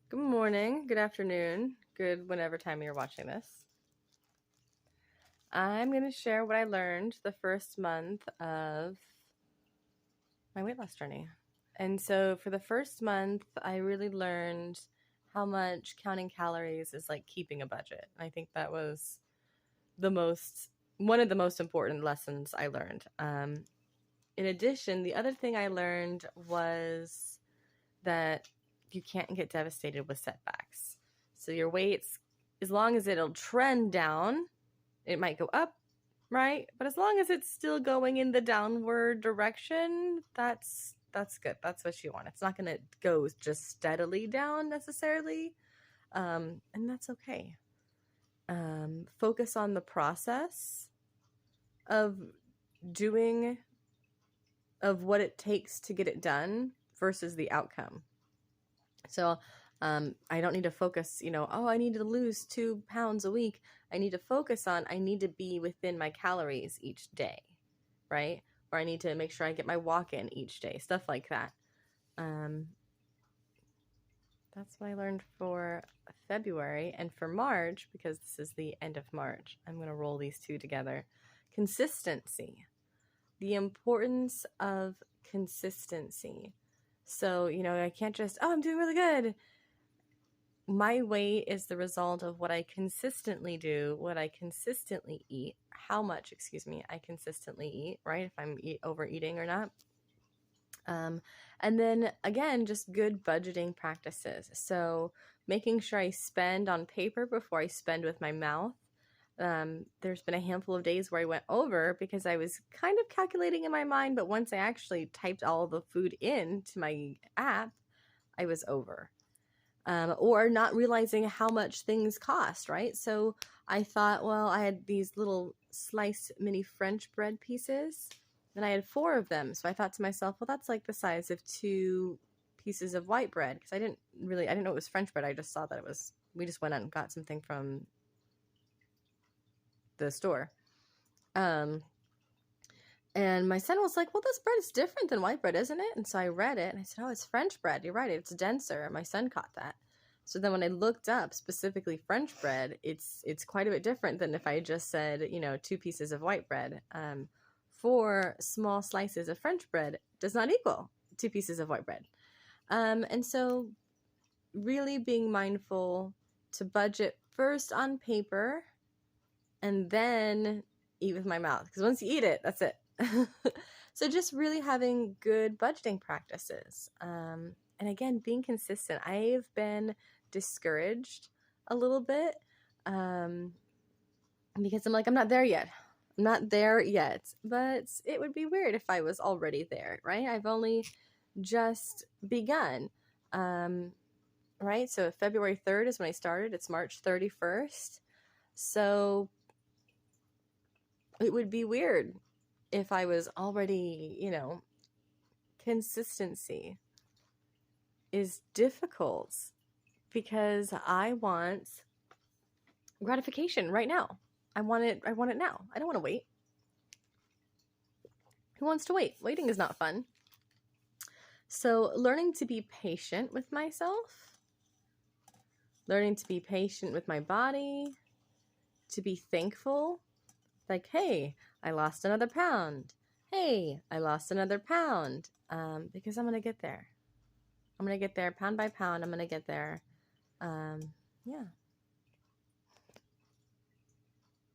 Good morning, good afternoon, good whenever time you're watching this. I'm going to share what I learned the first month of my weight loss journey. And so for the first month, I really learned how much counting calories is like keeping a budget. I think that was one of the most important lessons I learned. In addition, the other thing I learned was that you can't get devastated with setbacks. So your weights, as long as it'll trend down, it might go up, right? But as long as it's still going in the downward direction, that's good. That's what you want. It's not going to go just steadily down necessarily, and that's okay. Focus on the process of what it takes to get it done versus the outcome. So I don't need to focus, I need to lose 2 pounds a week. I need to focus on, I need to be within my calories each day, right? Or I need to make sure I get my walk in each day, stuff like that. That's what I learned for February. And for March, because this is the end of March, I'm going to roll these two together. Consistency. The importance of consistency. So, I can't just, I'm doing really good. My weight is the result of what I consistently do, what I consistently eat, how much, I consistently eat, right? If I'm overeating or not. And then again, just good budgeting practices. So making sure I spend on paper before I spend with my mouth. There's been a handful of days where I went over because I was kind of calculating in my mind, but once I actually typed all the food into my app, I was over. Or not realizing how much things cost, right? So I thought, well, I had these little sliced mini French bread pieces, and I had 4 of them. So I thought to myself, well, that's like the size of 2 pieces of white bread, because I didn't know it was French bread. I just saw that we just went out and got something from the store. And my son was like, well, this bread is different than white bread, isn't it? And so I read it and I said, oh, it's French bread. You're right. It's denser. My son caught that. So then when I looked up specifically French bread, it's quite a bit different than if I just said, 2 pieces of white bread. 4 small slices of French bread does not equal 2 pieces of white bread. And so really being mindful to budget first on paper and then eat with my mouth. Because once you eat it, that's it. So just really having good budgeting practices. And again, being consistent. I've been discouraged a little bit because I'm like, I'm not there yet. But it would be weird if I was already there, right? I've only just begun. Right? So February 3rd is when I started. It's March 31st. So it would be weird if I was already, consistency is difficult because I want gratification right now. I want it now. I don't want to wait. Who wants to wait? Waiting is not fun. So learning to be patient with myself, learning to be patient with my body, to be thankful. Like, hey, I lost another pound. Hey, I lost another pound. Because I'm going to get there. I'm going to get there pound by pound. I'm going to get there. Yeah.